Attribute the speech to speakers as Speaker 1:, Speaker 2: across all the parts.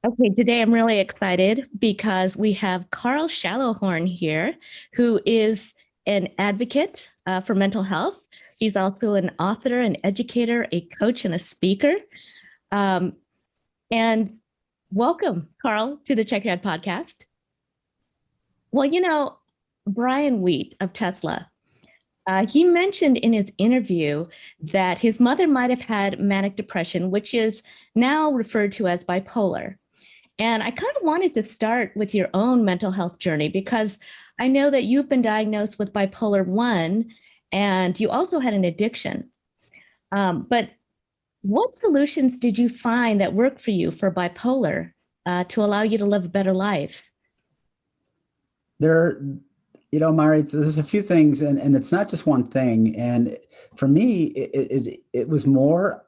Speaker 1: Okay, today I'm really excited because we have Karl Shallowhorn here, who is an advocate for mental health. He's also an author, an educator, a coach, and a speaker. Um, and welcome, Karl, to the Check Your Head podcast. Well, Brian Wheat of Tesla, he mentioned in his interview that his mother might have had manic depression, which is now referred to as bipolar. And I kind of wanted to start with your own mental health journey because I know that you've been diagnosed with bipolar 1 and you also had an addiction. But what solutions did you find that worked for you for bipolar to allow you to live a better life?
Speaker 2: There, Mari, there's a few things, and it's not just one thing. And for me, it was more,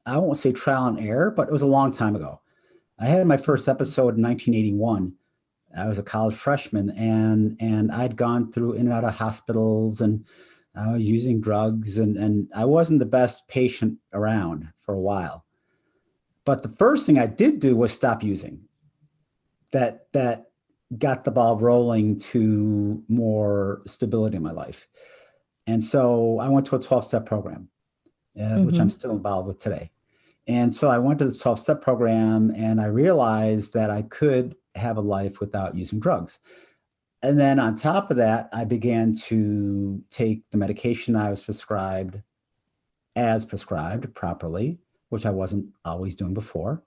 Speaker 2: I won't say trial and error, but it was a long time ago. I had my first episode in 1981. I was a college freshman, and I'd gone through in and out of hospitals, and I was using drugs, and I wasn't the best patient around for a while. But the first thing I did do was stop using. That got the ball rolling to more stability in my life. And so I went to a 12-step program, which I'm
Speaker 1: Hmm.
Speaker 2: still involved with today. And so I went to this 12-step program and I realized that I could have a life without using drugs. And then on top of that, I began to take the medication I was prescribed as prescribed properly, which I wasn't always doing before.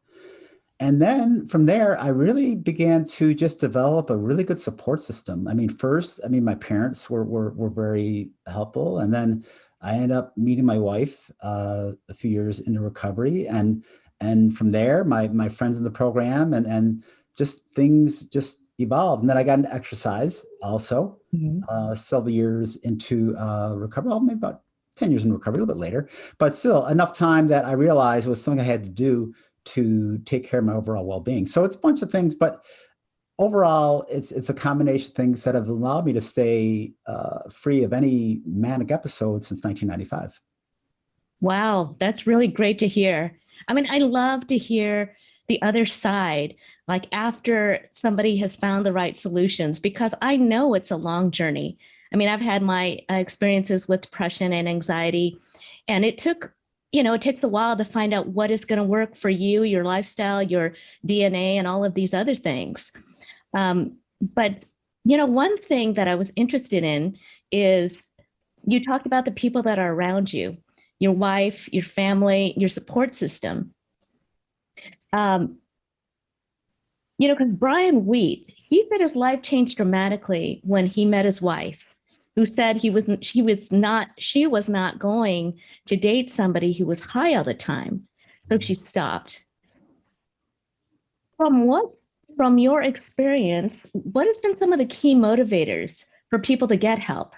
Speaker 2: And then from there, I really began to just develop a really good support system. I mean, first, my parents were very helpful, and then I ended up meeting my wife a few years into recovery, and from there, my friends in the program, and just things just evolved. And then I got into exercise also,
Speaker 1: Hmm.
Speaker 2: several years into recovery, well, maybe about 10 years in recovery, a little bit later, but still enough time that I realized was something I had to do to take care of my overall well-being. So it's a bunch of things, but overall, it's a combination of things that have allowed me to stay free of any manic episode since 1995.
Speaker 1: Wow, that's really great to hear. I mean, I love to hear the other side, like after somebody has found the right solutions, because I know it's a long journey. I mean, I've had my experiences with depression and anxiety, and it takes a while to find out what is going to work for you, your lifestyle, your DNA, and all of these other things. But, one thing that I was interested in is you talked about the people that are around you, your wife, your family, your support system. Um, because Brian Wheat, he said his life changed dramatically when he met his wife, who said she was not going to date somebody who was high all the time. So she stopped. From what, from your experience, what has been some of the key motivators for people to get help?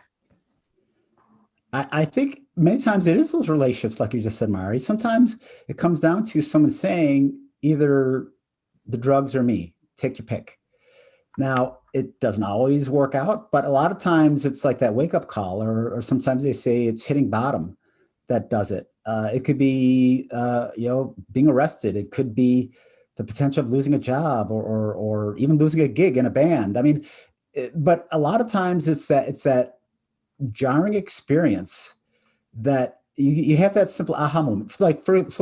Speaker 2: I think many times it is those relationships, like you just said, Mari. Sometimes it comes down to someone saying either the drugs or me, take your pick. Now, it doesn't always work out, but a lot of times it's like that wake up call, or sometimes they say it's hitting bottom that does it. It could be, being arrested. It could be the potential of losing a job, or even losing a gig in a band. I mean, but a lot of times it's that jarring experience that you have that simple aha moment. So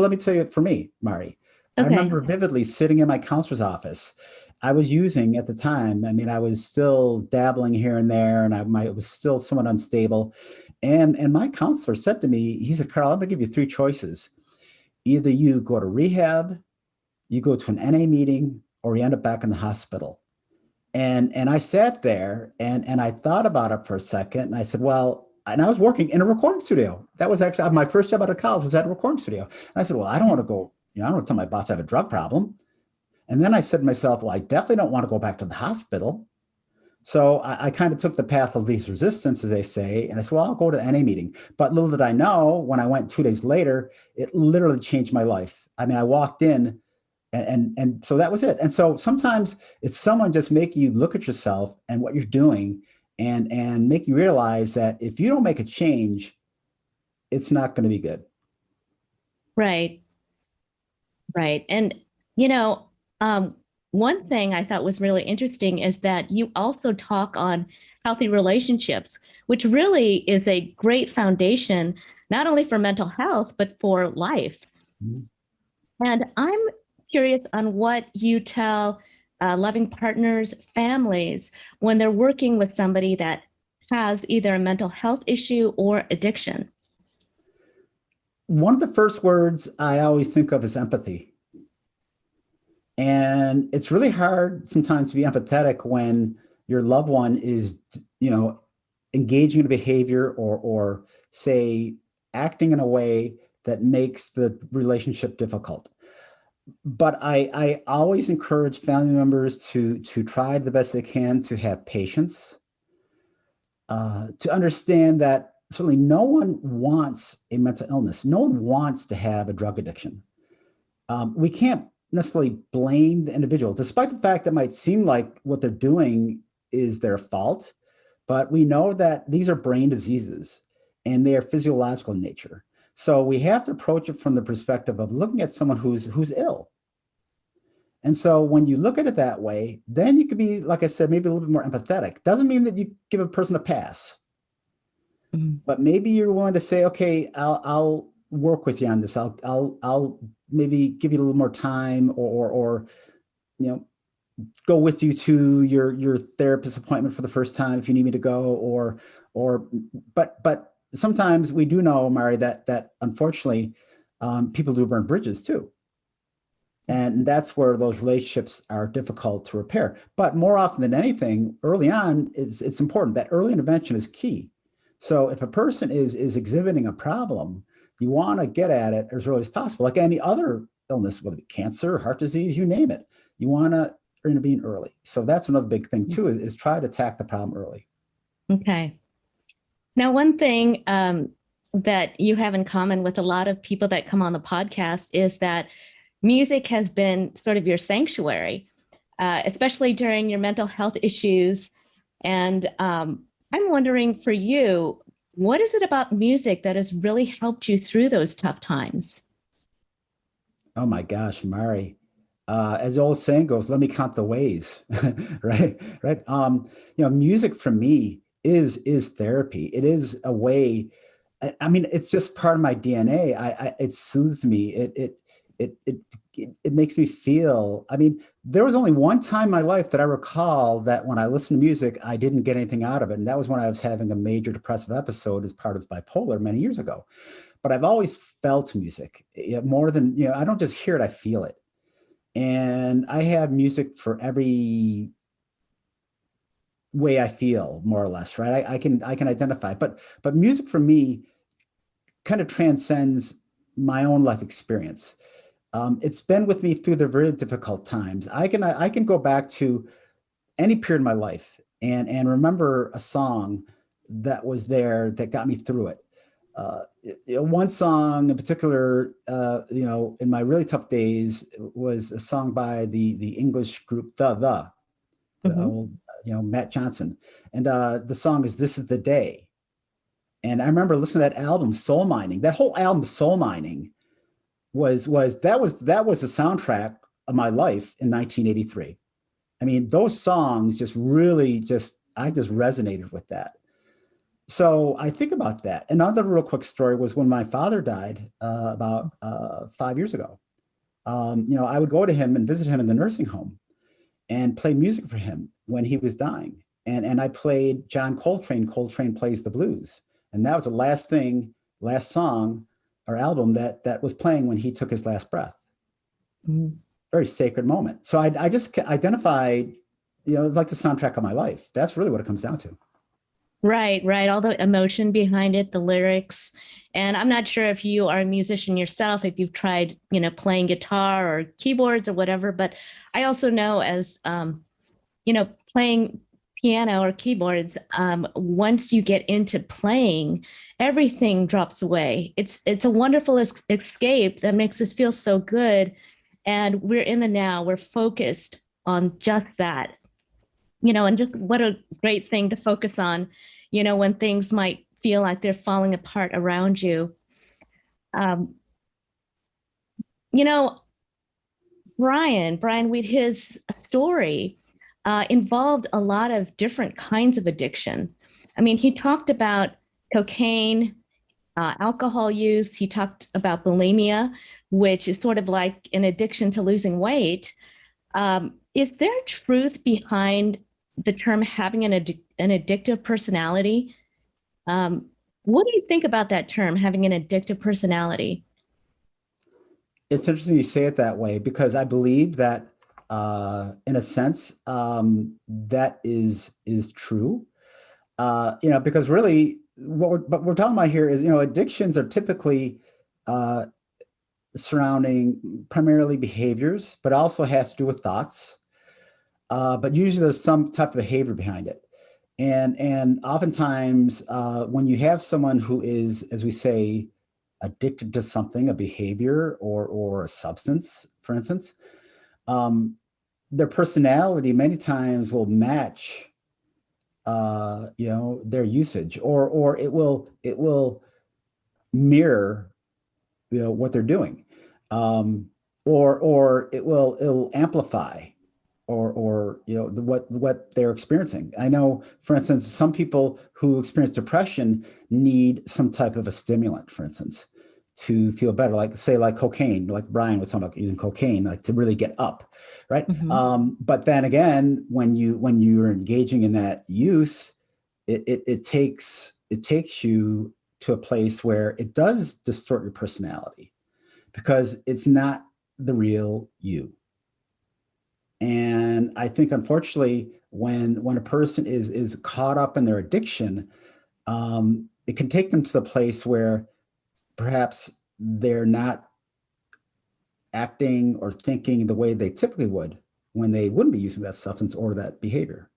Speaker 2: let me tell you, for me, Mari, I
Speaker 1: Okay.
Speaker 2: remember vividly sitting in my counselor's office. I was using at the time. I mean, I was still dabbling here and there, and it was still somewhat unstable. And my counselor said to me, he said, Karl, I'm going to give you three choices. Either you go to rehab, you go to an NA meeting, or you end up back in the hospital. And I sat there and I thought about it for a second, and I said, well, and I was working in a recording studio. That was actually my first job out of college, was at a recording studio. And I said, well, I don't want to go, I don't want to tell my boss I have a drug problem. And then I said to myself, well, I definitely don't want to go back to the hospital. So I kind of took the path of least resistance, as they say, and I said, well, I'll go to any meeting. But little did I know, when I went 2 days later, it literally changed my life. I mean, I walked in, and so that was it. And so sometimes it's someone just making you look at yourself and what you're doing, and make you realize that if you don't make a change, it's not going to be good.
Speaker 1: Right. Right. And, you know, one thing I thought was really interesting is that you also talk on healthy relationships, which really is a great foundation, not only for mental health, but for life.
Speaker 2: Mhm.
Speaker 1: And I'm curious on what you tell loving partners, families, when they're working with somebody that has either a mental health issue or addiction.
Speaker 2: One of the first words I always think of is empathy. And it's really hard sometimes to be empathetic when your loved one is, you know, engaging in a behavior or say acting in a way that makes the relationship difficult. But I always encourage family members to try the best they can to have patience, to understand that certainly no one wants a mental illness. No one wants to have a drug addiction. We can't necessarily blame the individual, despite the fact that it might seem like what they're doing is their fault. But we know that these are brain diseases and they are physiological in nature. So we have to approach it from the perspective of looking at someone who's ill. And so when you look at it that way, then you could be, like I said, maybe a little bit more empathetic. Doesn't mean that you give a person a pass,
Speaker 1: Mhm.
Speaker 2: but maybe you're willing to say, okay, I'll work with you on this. I'll maybe give you a little more time, or you know, go with you to your therapist appointment for the first time if you need me to go, or but sometimes we do know, Mari, that unfortunately people do burn bridges too. And that's where those relationships are difficult to repair. But more often than anything, early on, it's important that early intervention is key. So if a person is exhibiting a problem, you want to get at it as early as possible, like any other illness, whether it be cancer, heart disease, you name it. You want to intervene early. So that's another big thing too, is try to attack the problem early.
Speaker 1: Okay. Now, one thing that you have in common with a lot of people that come on the podcast is that music has been sort of your sanctuary, especially during your mental health issues. And I'm wondering for you, what is it about music that has really helped you through those tough times?
Speaker 2: Oh my gosh, Mari. As the old saying goes, let me count the ways, right? Right. Music for me is therapy. It is a way. I mean, it's just part of my DNA. It soothes me. It makes me feel. I mean, there was only one time in my life that I recall that when I listened to music, I didn't get anything out of it, and that was when I was having a major depressive episode as part of bipolar many years ago. But I've always felt music, more than, I don't just hear it, I feel it. And I have music for every way I feel, more or less, right? I can identify, but music for me kind of transcends my own life experience. It's been with me through the very difficult times. I can go back to any period in my life and remember a song that was there that got me through it. One song in particular, in my really tough days, was a song by the English group the
Speaker 1: Mhm.
Speaker 2: old, Matt Johnson, and the song is "This Is the Day." And I remember listening to that album, Soul Mining. That whole album, Soul Mining, was the soundtrack of my life in 1983. I mean, those songs just really I just resonated with that. So I think about that. Another real quick story was when my father died about 5 years ago. I would go to him and visit him in the nursing home and play music for him when he was dying. And I played John Coltrane. Coltrane Plays the Blues, and that was the last song or album that was playing when he took his last breath.
Speaker 1: Mhm.
Speaker 2: Very sacred moment. So I just identified, like the soundtrack of my life. That's really what it comes down to.
Speaker 1: Right, right. All the emotion behind it, the lyrics. And I'm not sure if you are a musician yourself, if you've tried, playing guitar or keyboards or whatever, but I also know as, playing piano or keyboards, once you get into playing, everything drops away. It's a wonderful escape that makes us feel so good. And we're in the now, we're focused on just that, and just what a great thing to focus on, when things might feel like they're falling apart around you. Um, you know, Brian, with his story, involved a lot of different kinds of addiction. I mean, he talked about cocaine, alcohol use. He talked about bulimia, which is sort of like an addiction to losing weight. Is there truth behind the term having an addictive personality? What do you think about that term, having an addictive personality?
Speaker 2: It's interesting you say it that way because I believe that, in a sense, that is true. Because really, what we're talking about here is, addictions are typically uh, surrounding primarily behaviors, but also has to do with thoughts. But usually, there's some type of behavior behind it, and oftentimes, when you have someone who is, as we say, addicted to something, a behavior or a substance, for instance, um, their personality many times will match, their usage, or it will mirror, what they're doing, um, or it'll amplify, or what they're experiencing. I know, for instance, some people who experience depression need some type of a stimulant, for instance, to feel better, like say like cocaine, like Brian was talking about using cocaine, like to really get up, right?
Speaker 1: Mhm.
Speaker 2: But then again, when you're engaging in that use, it takes you to a place where it does distort your personality because it's not the real you. And I think, unfortunately, when a person is caught up in their addiction, it can take them to the place where perhaps they're not acting or thinking the way they typically would when they wouldn't be using that substance or that behavior.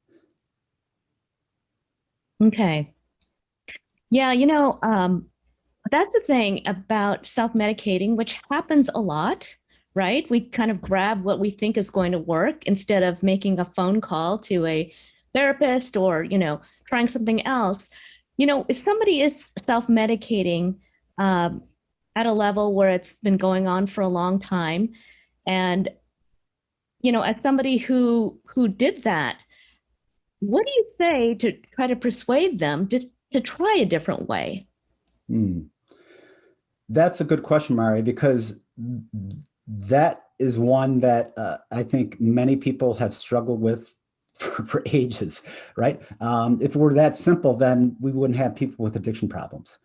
Speaker 1: Okay. Yeah, that's the thing about self-medicating, which happens a lot, right? We kind of grab what we think is going to work instead of making a phone call to a therapist or, trying something else. If somebody is self-medicating um, at a level where it's been going on for a long time, and, as somebody who did that, what do you say to try to persuade them just to try a different way?
Speaker 2: Hmm. That's a good question, Mari, because that is one that, I think many people have struggled with for ages, right? If it were that simple, then we wouldn't have people with addiction problems.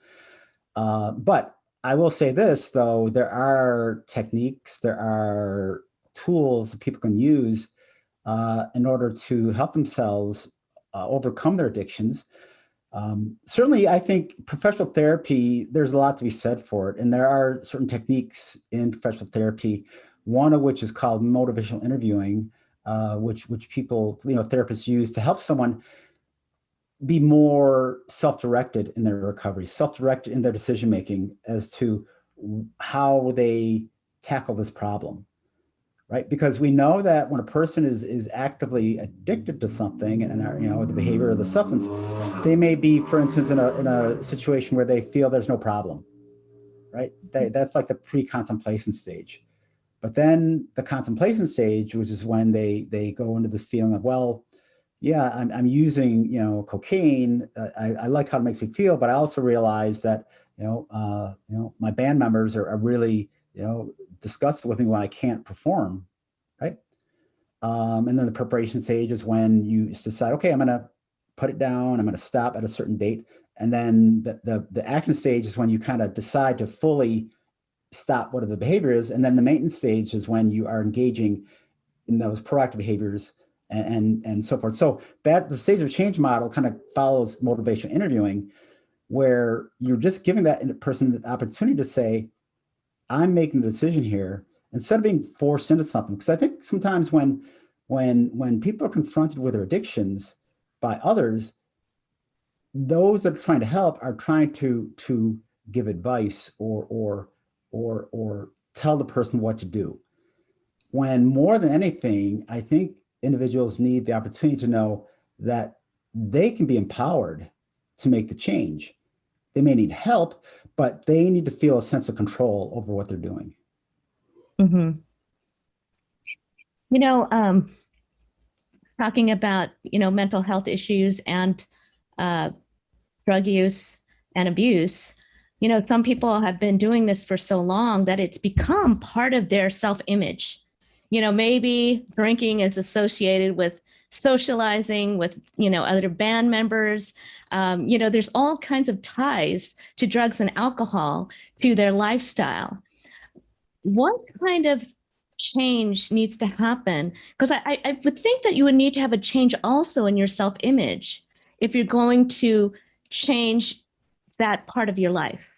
Speaker 2: But I will say this, though, there are techniques, there are tools that people can use in order to help themselves overcome their addictions. Certainly, I think professional therapy, there's a lot to be said for it. And there are certain techniques in professional therapy, one of which is called motivational interviewing, which people, therapists use to help someone be more self-directed in their recovery, self-directed in their decision making as to how they tackle this problem, right? Because we know that when a person is actively addicted to something and the behavior or the substance, they may be, for instance, in a situation where they feel there's no problem, right? That's like the pre-contemplation stage. But then the contemplation stage, which is when they go into this feeling of, well, yeah, I'm using, cocaine. I like how it makes me feel, but I also realize that, my band members are really, disgusted with me when I can't perform, right? And then the preparation stage is when you decide, okay, I'm going to put it down. I'm going to stop at a certain date. And then the action stage is when you kind of decide to fully stop what the behavior is. And then the maintenance stage is when you are engaging in those proactive behaviors and so forth. So that the stage of change model kind of follows motivational interviewing, where you're just giving that person the opportunity to say, I'm making the decision here instead of being forced into something. Because I think sometimes when people are confronted with their addictions by others, those that are trying to help are trying to give advice or tell the person what to do. When more than anything, I think individuals need the opportunity to know that they can be empowered to make the change. They may need help, but they need to feel a sense of control over what they're doing.
Speaker 1: Hmm. You know, talking about, mental health issues and uh, drug use and abuse, some people have been doing this for so long that it's become part of their self-image. Maybe drinking is associated with socializing with, other band members. There's all kinds of ties to drugs and alcohol to their lifestyle. What kind of change needs to happen? Because I would think that you would need to have a change also in your self image if you're going to change that part of your life.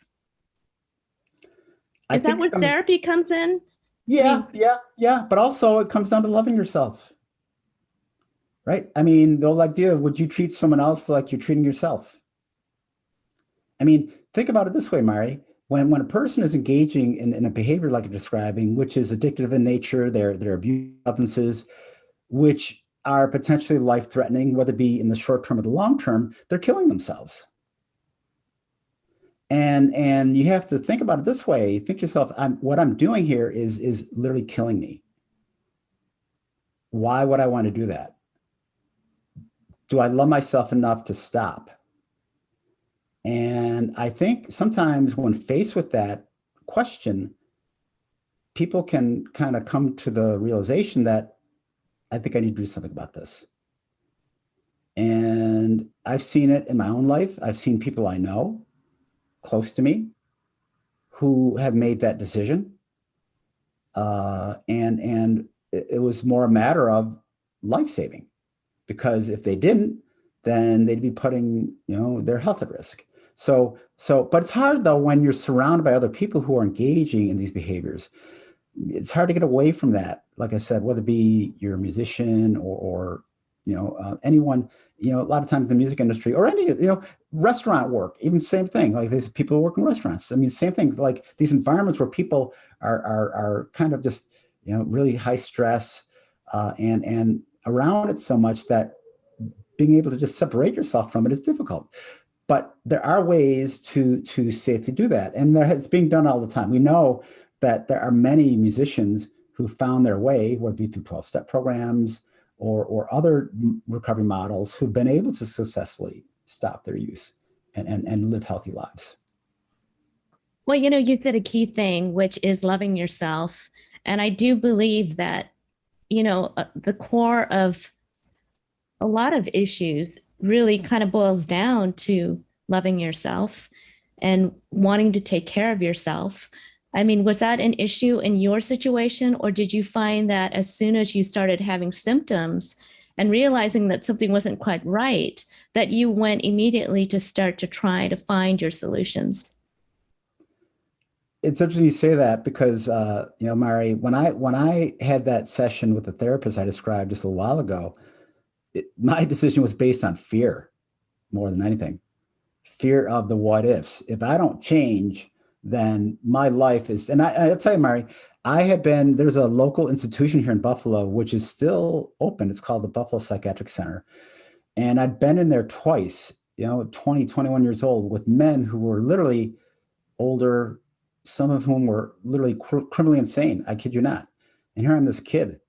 Speaker 2: I
Speaker 1: Is that
Speaker 2: think it
Speaker 1: where
Speaker 2: comes,
Speaker 1: therapy comes in? I
Speaker 2: yeah,
Speaker 1: mean,
Speaker 2: yeah, yeah. But also it comes down to loving yourself, right? I mean, the whole idea of would you treat someone else like you're treating yourself? I mean, think about it this way, Mari. When a person is engaging in a behavior like you're describing, which is addictive in nature, they're abusing substances, which are potentially life-threatening, whether it be in the short term or the long term, they're killing themselves. And you have to think about it this way. Think to yourself, what I'm doing here is literally killing me. Why would I want to do that? Do I love myself enough to stop? And I think sometimes when faced with that question, people can kind of come to the realization that I think I need to do something about this. And I've seen it in my own life. I've seen people I know close to me who have made that decision. And it was more a matter of life saving, because if they didn't, then they'd be putting their health at risk. But it's hard though when you're surrounded by other people who are engaging in these behaviors. It's hard to get away from that. Like I said, whether it be you're a musician or anyone, a lot of times the music industry or any, restaurant work, even same thing. Like these people who work in restaurants. I mean, same thing. Like these environments where people are kind of just, really high stress, and around it so much that being able to just separate yourself from it is difficult. But there are ways to safely do that, and it's being done all the time. We know that there are many musicians who found their way, whether it be through 12-step programs or other recovery models, who've been able to successfully stop their use and live healthy lives.
Speaker 1: well, you said a key thing, which is loving yourself. And I do believe that, the core of a lot of issues really kind of boils down to loving yourself and wanting to take care of yourself. I mean, was that an issue in your situation, or did you find that as soon as you started having symptoms and realizing that something wasn't quite right, that you went immediately to start to try to find your solutions?
Speaker 2: It's interesting you say that because Mari, when I had that session with the therapist I described just a little while ago, my decision was based on fear more than anything. Fear of the what ifs. If I don't change, then my life is, and I'll tell you, Mari, there's a local institution here in Buffalo, which is still open. It's called the Buffalo Psychiatric Center. And I'd been in there twice, 20, 21 years old, with men who were literally older, some of whom were literally criminally insane. I kid you not. And here I'm this kid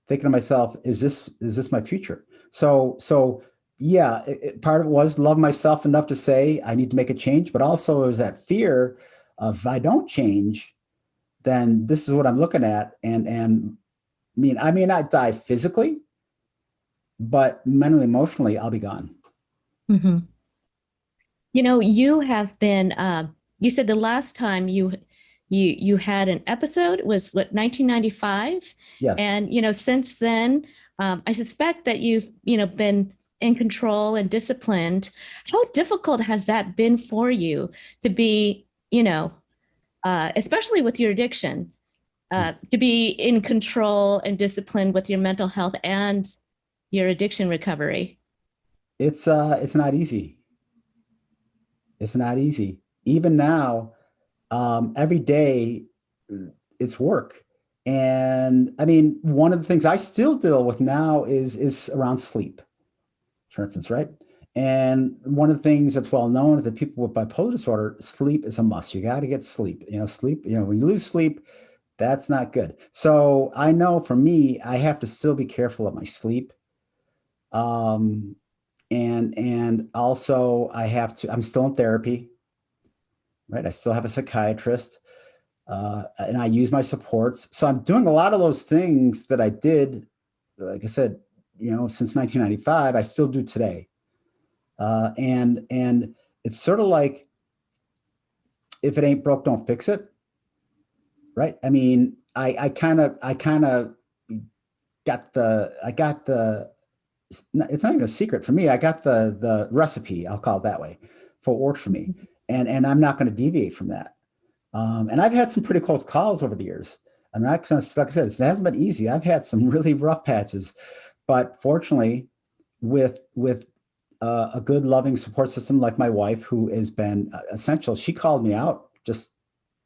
Speaker 2: thinking to myself, is this my future? So yeah, part of it was love myself enough to say I need to make a change, but also there's that fear of if I don't change, then this is what I'm looking at. And I may not die physically, but mentally, emotionally, I'll be gone.
Speaker 1: Mm-hmm. You have been. You said the last time you had an episode was what, 1995,
Speaker 2: Yes.
Speaker 1: and since then, I suspect that you've been in control and disciplined. How difficult has that been for you to be, especially with your addiction, to be in control and disciplined with your mental health and your addiction recovery?
Speaker 2: It's not easy. It's not easy. Even now, every day it's work. And I mean, one of the things I still deal with now is around sleep, for instance, right? And one of the things that's well known is that people with bipolar disorder, sleep is a must. You got to get sleep. Sleep. When you lose sleep, That's not good. So I know for me, I have to still be careful of my sleep. Um, and also I have to, I'm still in therapy, right? I still have a psychiatrist, and I use my supports. So I'm doing a lot of those things that I did, like I said, since 1995, I still do today. And it's sort of like, if it ain't broke, don't fix it. Right. I mean, I kind of got the, it's not even a secret for me. I got the recipe, I'll call it that way, for what worked for me. And I'm not going to deviate from that. And I've had some pretty close calls over the years. I'm not going to, like I said, it hasn't been easy. I've had some really rough patches, but fortunately, with a good, loving support system like my wife, who has been essential. She called me out just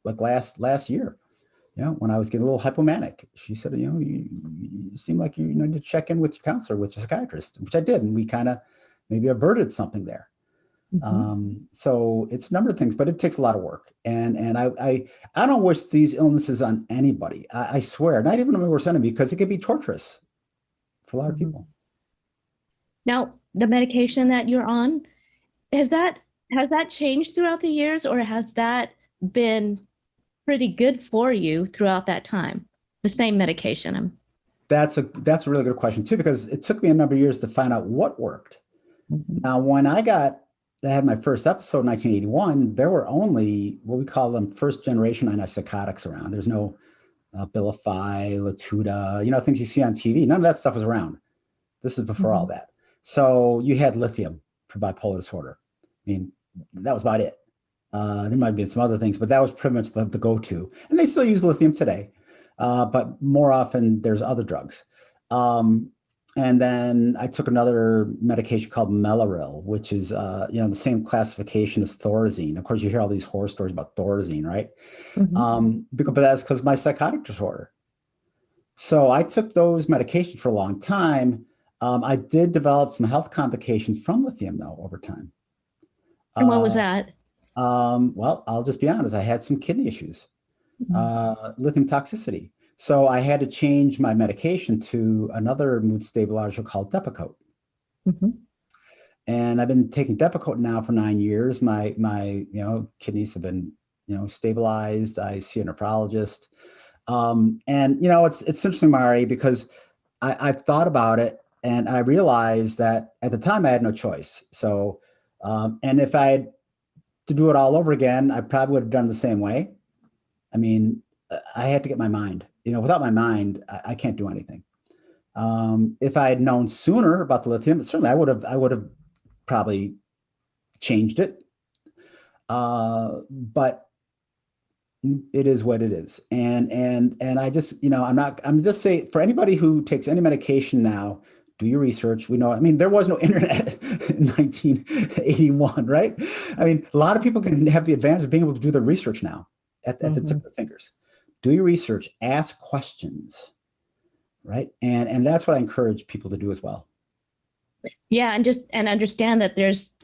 Speaker 2: like last year. When I was getting a little hypomanic, she said, you seem like you need to check in with your counselor, with your psychiatrist, which I did, and we kind of maybe averted something there. So it's a number of things, but it takes a lot of work. And I don't wish these illnesses on anybody. I swear, not even my worst enemy, because it can be torturous for a lot of people.
Speaker 1: Now, the medication that you're on, has that changed throughout the years, or has that been pretty good for you throughout that time? The same medication.
Speaker 2: That's a really good question too, because it took me a number of years to find out what worked. Now, when I had my first episode in 1981, there were only what we call them first generation antipsychotics around. There's no Abilify, Latuda, things you see on TV. None of that stuff was around. This is before all that. So you had lithium for bipolar disorder. I mean, that was about it. There might have been some other things, but that was pretty much the go-to. And they still use lithium today, but more often there's other drugs. And then I took another medication called Mellaril, which is the same classification as Thorazine. Of course, you hear all these horror stories about Thorazine, right? But that's because of my psychotic disorder. So I took those medications for a long time. I did develop some health complications from lithium, though, over time.
Speaker 1: And what was that?
Speaker 2: Well, I'll just be honest. I had some kidney issues, lithium toxicity. So I had to change my medication to another mood stabilizer called Depakote. And I've been taking Depakote now for 9 years. My kidneys have been stabilized. I see a nephrologist. And it's interesting, Mari, because I've thought about it, and I realized that at the time I had no choice. So, and if I had to do it all over again, I probably would have done it the same way. I mean, I had to get my mind. Without my mind, I can't do anything. If I had known sooner about the lithium, certainly I would have probably changed it. But it is what it is. And I just, I'm just saying, for anybody who takes any medication now, do your research. We know, I mean, there was no internet in 1981, right? I mean, a lot of people can have the advantage of being able to do their research now at the tip of the fingers. Do your research, ask questions, right? And that's what I encourage people to do as well.
Speaker 1: Yeah, and understand that there's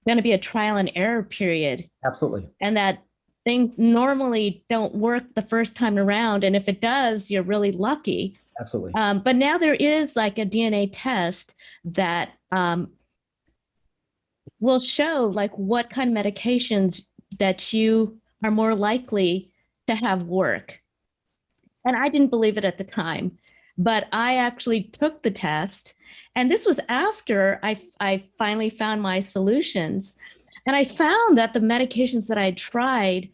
Speaker 1: going to be a trial and error period.
Speaker 2: Absolutely.
Speaker 1: And that things normally don't work the first time around. And if it does, you're really lucky.
Speaker 2: Absolutely.
Speaker 1: But now there is like a DNA test that will show like what kind of medications that you are more likely to have work. And I didn't believe it at the time, but I actually took the test. And this was after I finally found my solutions. And I found that the medications that I had tried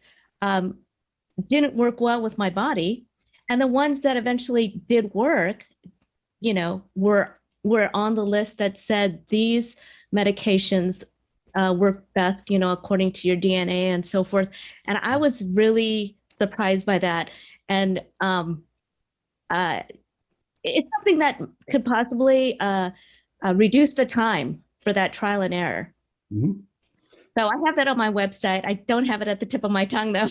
Speaker 1: didn't work well with my body. And the ones that eventually did work, were on the list that said these medications work best, according to your DNA and so forth. And I was really surprised by that. And it's something that could possibly reduce the time for that trial and error. So I have that on my website. I don't have it at the tip of my tongue, though,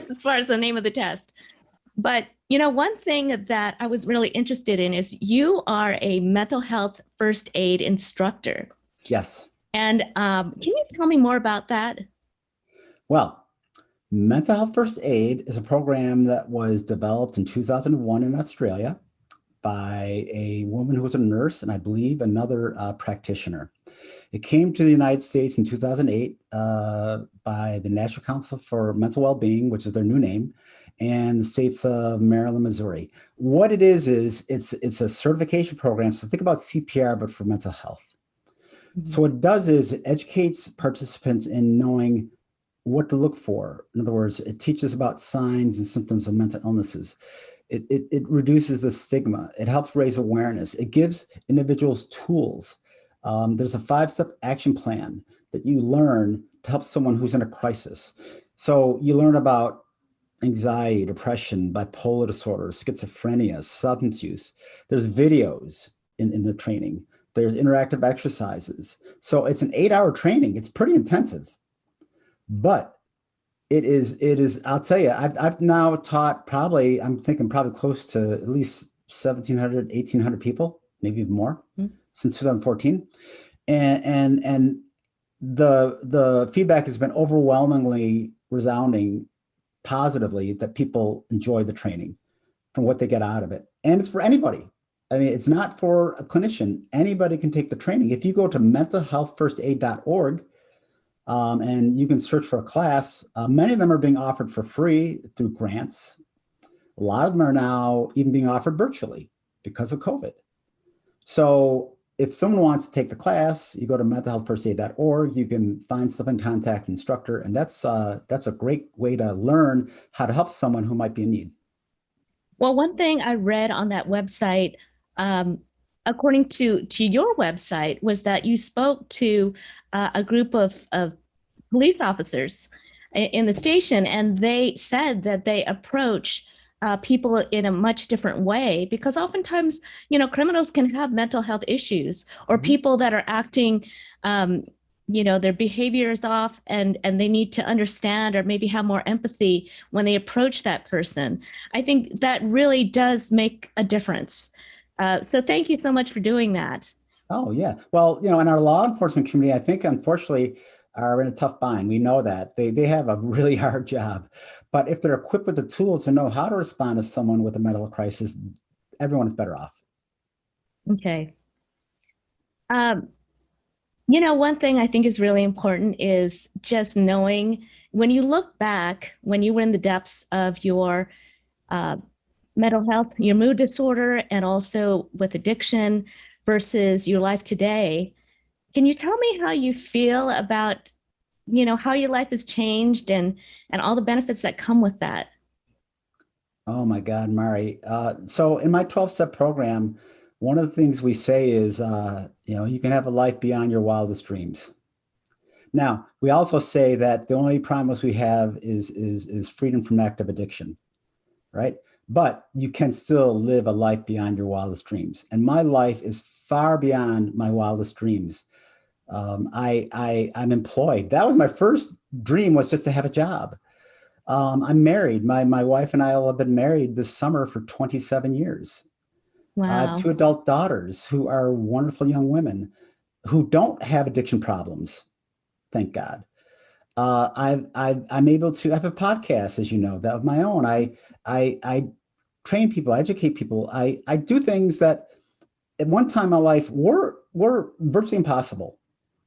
Speaker 1: as far as the name of the test. But, one thing that I was really interested in is you are a mental health first aid instructor.
Speaker 2: Yes.
Speaker 1: And can you tell me more about that?
Speaker 2: Well, Mental Health First Aid is a program that was developed in 2001 in Australia by a woman who was a nurse and I believe another practitioner. It came to the United States in 2008 by the National Council for Mental Wellbeing, which is their new name, and the states of Maryland, Missouri. What it is it's a certification program. So think about CPR, but for mental health.
Speaker 1: Mhm.
Speaker 2: So what it does is it educates participants in knowing what to look for. In other words, it teaches about signs and symptoms of mental illnesses. It reduces the stigma. It helps raise awareness. It gives individuals tools. There's a 5-step action plan that you learn to help someone who's in a crisis. So you learn about anxiety, depression, bipolar disorder, schizophrenia, substance use. There's videos in the training. There's interactive exercises. So it's an 8-hour training. It's pretty intensive, but it is, I'll tell you, I've now taught probably, I'm thinking probably close to at least 1,700, 1,800 people, maybe even more
Speaker 1: Mhm.
Speaker 2: since 2014. And the feedback has been overwhelmingly resounding positively that people enjoy the training from what they get out of it. And it's for anybody. I mean, it's not for a clinician. Anybody can take the training. If you go to mentalhealthfirstaid.org, and you can search for a class. Many of them are being offered for free through grants. A lot of them are now even being offered virtually because of COVID. So if someone wants to take the class, you go to mentalhealthfirstaid.org. You can find stuff and contact an instructor, and that's a great way to learn how to help someone who might be in need.
Speaker 1: Well, one thing I read on that website, um, according to your website, was that you spoke to a group of police officers in the station, and they said that they approach people in a much different way because oftentimes, criminals can have mental health issues or
Speaker 2: Mhm.
Speaker 1: people that are acting, um, their behavior is off and they need to understand or maybe have more empathy when they approach that person. I think that really does make a difference. So thank you so much for doing that.
Speaker 2: Oh, yeah. Well, in our law enforcement community, I think unfortunately are in a tough bind. We know that they have a really hard job, but if they're equipped with the tools to know how to respond to someone with a mental crisis, everyone is better off.
Speaker 1: Okay. Um, one thing I think is really important is just knowing when you look back, when you were in the depths of your uh, mental health, your mood disorder, and also with addiction versus your life today. Can you tell me how you feel about, how your life has changed and all the benefits that come with that?
Speaker 2: Oh my God, Mari. So in my 12-step program, one of the things we say is, you can have a life beyond your wildest dreams. Now, we also say that the only promise we have is freedom from active addiction, right? But you can still live a life beyond your wildest dreams. And my life is far beyond my wildest dreams. I'm employed. That was my first dream, was just to have a job. I'm married. My wife and I will have been married this summer for 27 years. I have two
Speaker 1: Wow.
Speaker 2: adult daughters who are wonderful young women who don't have addiction problems, thank God. I'm able to I have a podcast, as you know, that of my own. I train people, I educate people. I do things that at one time in my life were virtually impossible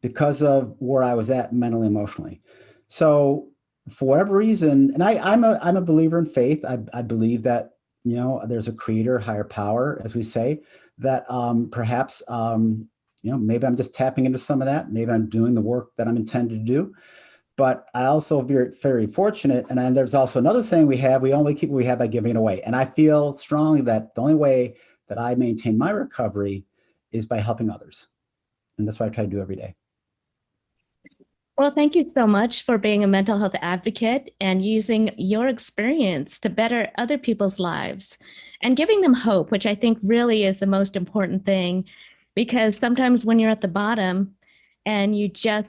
Speaker 2: because of where I was at mentally, emotionally. So for whatever reason, and I'm a believer in faith. I believe that there's a creator, higher power, as we say, that perhaps maybe I'm just tapping into some of that. Maybe I'm doing the work that I'm intended to do. But I also very, very fortunate. And then there's also another saying we only keep what we have by giving it away. And I feel strongly that the only way that I maintain my recovery is by helping others. And that's what I try to do every day.
Speaker 1: Well, thank you so much for being a mental health advocate and using your experience to better other people's lives and giving them hope, which I think really is the most important thing. Because sometimes when you're at the bottom and you just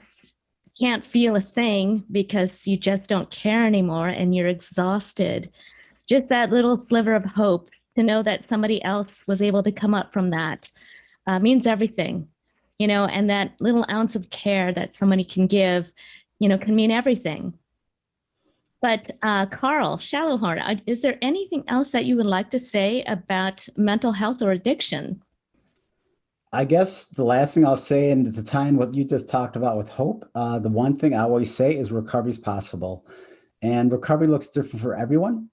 Speaker 1: can't feel a thing because you just don't care anymore and you're exhausted, just that little sliver of hope to know that somebody else was able to come up from that means everything, and that little ounce of care that somebody can give, can mean everything. But Karl Shallowhorn, is there anything else that you would like to say about mental health or addiction?
Speaker 2: I guess the last thing I'll say, and to tie in what you just talked about with hope, the one thing I always say is recovery is possible. And recovery looks different for everyone,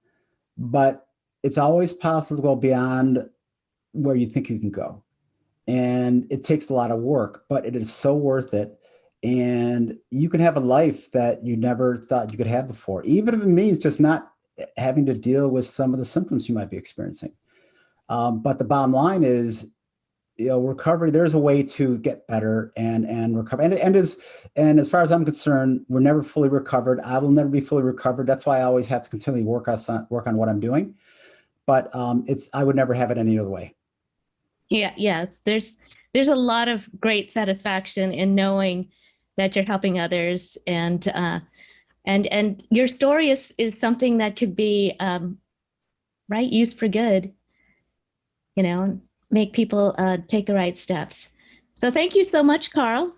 Speaker 2: but it's always possible to go beyond where you think you can go. And it takes a lot of work, but it is so worth it. And you can have a life that you never thought you could have before, even if it means just not having to deal with some of the symptoms you might be experiencing. But the bottom line is, recovery. There's a way to get better and recover. And as far as I'm concerned, we're never fully recovered. I will never be fully recovered. That's why I always have to continually work on what I'm doing. But I would never have it any other way.
Speaker 1: Yeah, yes. There's a lot of great satisfaction in knowing that you're helping others, and your story is something that could be right used for good, make people take the right steps. So thank you so much, Karl.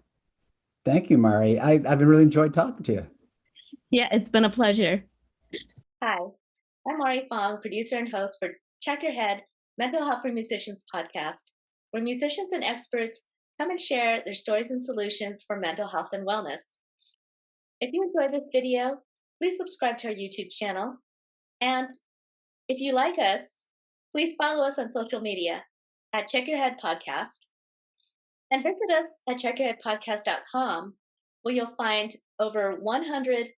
Speaker 2: Thank you, Mari. I've really enjoyed talking to you.
Speaker 1: Yeah, it's been a pleasure. Hi, I'm Mari Fong, producer and host for Check Your Head, Mental Health for Musicians podcast, where musicians and experts come and share their stories and solutions for mental health and wellness. If you enjoyed this video, please subscribe to our YouTube channel. And if you like us, please follow us on social media at Check Your Head Podcast. And visit us at checkyourheadpodcast.com, where you'll find over 100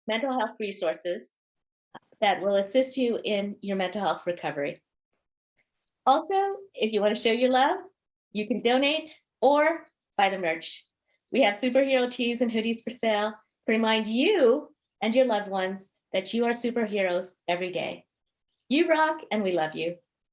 Speaker 1: mental health resources that will assist you in your mental health recovery. Also, if you want to show your love, you can donate or buy the merch. We have superhero tees and hoodies for sale to remind you and your loved ones that you are superheroes every day. You rock, and we love you.